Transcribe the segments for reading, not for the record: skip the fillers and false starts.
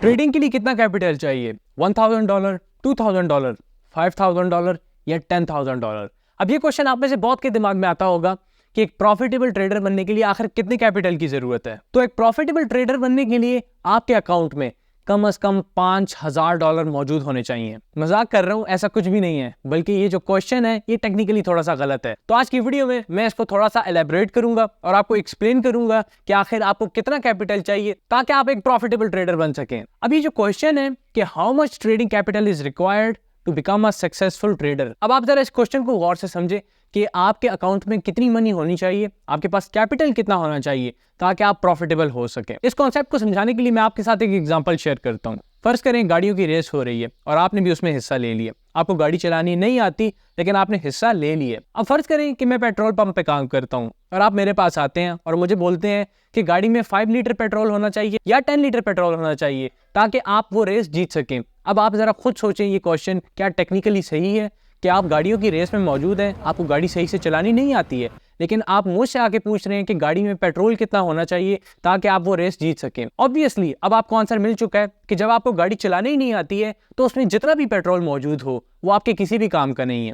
Trading के लिए कितना कैपिटल चाहिए? $1000, $2000, $5000 या $10,000? अब ये क्वेश्चन आप में से बहुत के दिमाग में आता होगा कि एक प्रॉफिटेबल ट्रेडर बनने के लिए आखिर कितने कैपिटल की जरूरत है। तो एक प्रॉफिटेबल ट्रेडर बनने के लिए आपके अकाउंट में कम से कम $5000 मौजूद होने चाहिए। मजाक कर रहा हूं, ऐसा कुछ भी नहीं है, बल्कि ये जो क्वेश्चन है ये टेक्निकली थोड़ा सा गलत है। तो आज की वीडियो में मैं इसको थोड़ा सा एलैबोरेट करूंगा और आपको एक्सप्लेन करूंगा कि आखिर आपको कितना कैपिटल चाहिए ताकि आप एक प्रॉफिटेबल ट्रेडर बन सकें। अब ये जो क्वेश्चन है कि how much trading capital is required to become a successful trader, अब आप जरा इस क्वेश्चन को गौर से समझे कि आपके अकाउंट में कितनी मनी होनी चाहिए, आपके पास कैपिटल कितना होना चाहिए ताकि आप प्रॉफिटेबल हो सके। इस कॉन्सेप्ट को समझाने के लिए मैं आपके साथ एक एग्जांपल शेयर करता हूं। फर्ज करें गाड़ियों की रेस हो रही है और आपने भी उसमें हिस्सा ले लिया। आपको गाड़ी चलानी नहीं आती लेकिन आपने हिस्सा ले लिया। अब फर्ज करें कि मैं पेट्रोल पंप पे काम करता हूं और आप मेरे पास आते हैं और मुझे बोलते हैं कि गाड़ी में 5 लीटर पेट्रोल होना चाहिए या 10 लीटर पेट्रोल होना चाहिए ताकि आप वो रेस जीत सकें। अब आप जरा खुद सोचें, ये क्वेश्चन क्या टेक्निकली सही है कि आप गाड़ियों की रेस में मौजूद हैं, आपको गाड़ी सही से चलानी नहीं आती है, लेकिन आप मुझसे आके पूछ रहे हैं कि गाड़ी में पेट्रोल कितना होना चाहिए ताकि आप वो रेस जीत सकें। ऑब्वियसली अब आपको आंसर मिल चुका है कि जब आपको गाड़ी चलानी ही नहीं आती है तो उसमें जितना भी पेट्रोल मौजूद हो वो आपके किसी भी काम का नहीं है।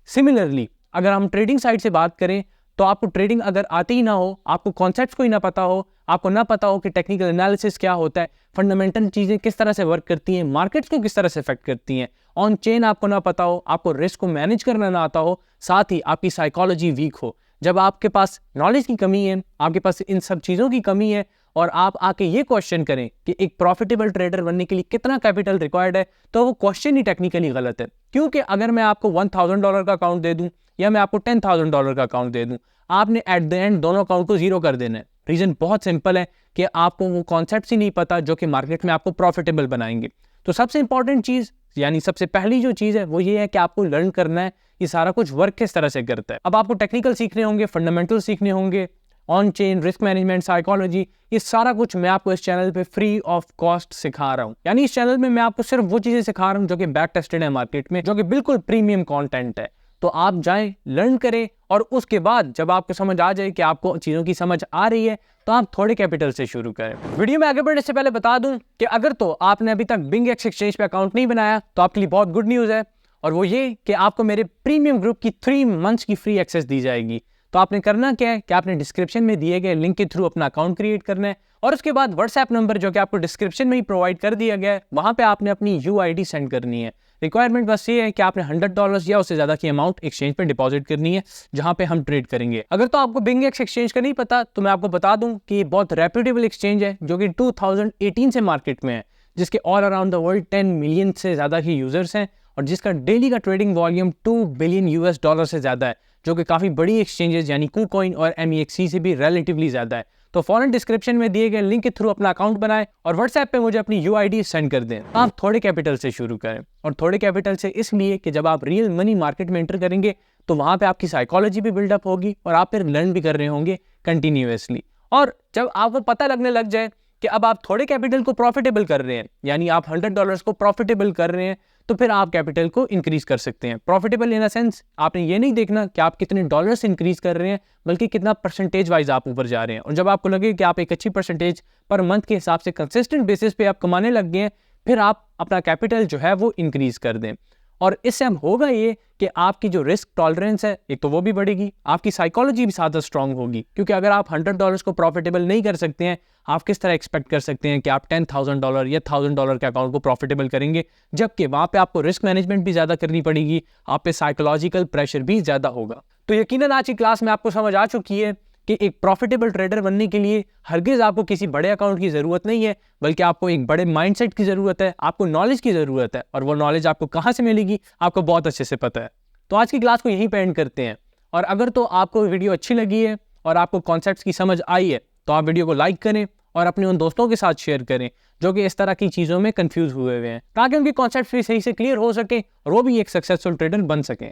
सिमिलरली अगर हम ट्रेडिंग साइड से बात करें तो आपको ट्रेडिंग अगर आती ही ना हो, आपको कॉन्सेप्ट्स को ही ना पता हो, आपको ना पता हो कि टेक्निकल एनालिसिस क्या होता है, फंडामेंटल चीज़ें किस तरह से वर्क करती हैं, मार्केट्स को किस तरह से इफेक्ट करती हैं, ऑन चेन आपको ना पता हो, आपको रिस्क को मैनेज करना ना आता हो, साथ ही आपकी साइकोलॉजी वीक हो, जब आपके पास नॉलेज की कमी है, आपके पास इन सब चीज़ों की कमी है और आप आके ये क्वेश्चन करें कि एक प्रॉफिटेबल ट्रेडर बनने के लिए कितना कैपिटल रिक्वायर्ड है, तो वो क्वेश्चन ही टेक्निकली गलत है। क्योंकि अगर मैं आपको $1000 का अकाउंट दे दूं या मैं आपको $10,000 का अकाउंट दे दूं, आपने एट द एंड दोनों अकाउंट को जीरो कर देना है। रीजन बहुत सिंपल है कि आपको वो कॉन्सेप्ट ही नहीं पता जो कि मार्केट में आपको प्रॉफिटेबल बनाएंगे। तो सबसे इंपॉर्टेंट चीज़ यानी सबसे पहली जो चीज़ है वो ये है कि आपको लर्न करना है ये सारा कुछ वर्क किस तरह से करता है। अब आपको टेक्निकल सीखने होंगे, फंडामेंटल सीखने होंगे, on chain, risk management, psychology, ये सारा कुछ मैं आपको इस चैनल पे फ्री ऑफ कॉस्ट सिखा रहा हूँ। यानी इस चैनल में मैं आपको सिर्फ वो चीज़ें सिखा रहा हूँ जो कि बैक टेस्टेड है मार्केट में, जो कि बिल्कुल प्रीमियम कॉन्टेंट है। तो आप जाएं, लर्न करें और उसके बाद जब आपको समझ आ जाए कि आपको चीज़ों की समझ आ रही है तो आप थोड़े कैपिटल से शुरू करें। वीडियो में आगे बढ़ने से पहले बता दूं कि अगर तो आपने अभी तक BingX एक्सचेंज पे अकाउंट नहीं बनाया तो आपके लिए बहुत गुड न्यूज़ है, और वो ये कि आपको मेरे प्रीमियम ग्रुप की 3 मंथ्स की फ्री एक्सेस दी जाएगी। तो आपने करना क्या है कि आपने डिस्क्रिप्शन में दिए गए लिंक के थ्रू अपना अकाउंट क्रिएट करना है और उसके बाद व्हाट्सएप नंबर जो कि आपको डिस्क्रिप्शन में ही प्रोवाइड कर दिया गया है वहां पे आपने अपनी UID सेंड करनी है। रिक्वायरमेंट बस ये है कि आपने $100 या उससे ज्यादा की अमाउंट एक्सचेंज पे डिपॉजिट करनी है जहां पे हम ट्रेड करेंगे। अगर तो आपको BingX एक्सचेंज का नहीं पता तो मैं आपको बता दूं कि ये बहुत रेप्यूटेबल एक्सचेंज है जो कि 2018 से मार्केट में है, जिसके all around the world 10 million से ज्यादा की यूजर्स हैं और जिसका डेली का ट्रेडिंग वॉल्यूम $2 बिलियन से ज्यादा है, जो कि काफी बड़ी एक्सचेंजेस यानी KuCoin और MEXC से भी रिलेटिवली ज्यादा है। तो फौरन डिस्क्रिप्शन में दिए गए लिंक के थ्रू अपना अकाउंट बनाएं और व्हाट्सएप पे मुझे अपनी UID सेंड कर दें। आप थोड़े कैपिटल से शुरू करें, और थोड़े कैपिटल से इसलिए कि जब आप रियल मनी मार्केट में एंटर करेंगे तो वहां पे आपकी साइकोलॉजी भी बिल्डअप होगी और आप फिर लर्न भी कर रहे होंगे कंटिन्यूअसली। और जब आपको पता लगने लग जाए कि अब आप थोड़े कैपिटल को प्रॉफिटेबल कर रहे हैं, यानी आप $100 को प्रॉफिटेबल कर रहे हैं, तो फिर आप कैपिटल को इंक्रीज कर सकते हैं। प्रॉफिटेबल इन अ सेंस आपने ये नहीं देखना कि आप कितने डॉलर्स इंक्रीज कर रहे हैं, बल्कि कितना परसेंटेज वाइज आप ऊपर जा रहे हैं। और जब आपको लगे कि आप एक अच्छी परसेंटेज पर मंथ के हिसाब से कंसिस्टेंट बेसिस पे आप कमाने लग गए हैं, फिर आप अपना कैपिटल जो है वो इंक्रीज कर दें। और इससे हम होगा ये कि आपकी जो रिस्क टॉलरेंस है एक तो वो भी बढ़ेगी, आपकी साइकोलॉजी भी ज़्यादा स्ट्रांग होगी। क्योंकि अगर आप $100 को प्रॉफिटेबल नहीं कर सकते हैं, आप किस तरह एक्सपेक्ट कर सकते हैं कि आप $10,000 या $1,000 के अकाउंट को प्रॉफिटेबल करेंगे, जबकि वहाँ पे आपको रिस्क मैनेजमेंट भी ज़्यादा करनी पड़ेगी, आप पे साइकोलॉजिकल प्रेशर भी ज़्यादा होगा। तो यकीनन आज की क्लास में आपको समझ आ चुकी है कि एक प्रॉफिटेबल ट्रेडर बनने के लिए हरगिज़ आपको किसी बड़े अकाउंट की ज़रूरत नहीं है, बल्कि आपको एक बड़े माइंडसेट की ज़रूरत है, आपको नॉलेज की ज़रूरत है। और वो नॉलेज आपको कहाँ से मिलेगी आपको बहुत अच्छे से पता है। तो आज की क्लास को यहीं पे एंड करते हैं, और अगर तो आपको वीडियो अच्छी लगी है और आपको कॉन्सेप्ट्स की समझ आई है तो आप वीडियो को लाइक करें और अपने उन दोस्तों के साथ शेयर करें जो कि इस तरह की चीज़ों में कंफ्यूज हुए हैं, ताकि उनके कॉन्सेप्ट्स भी सही से क्लियर हो सके और वो भी एक सक्सेसफुल ट्रेडर बन सकें।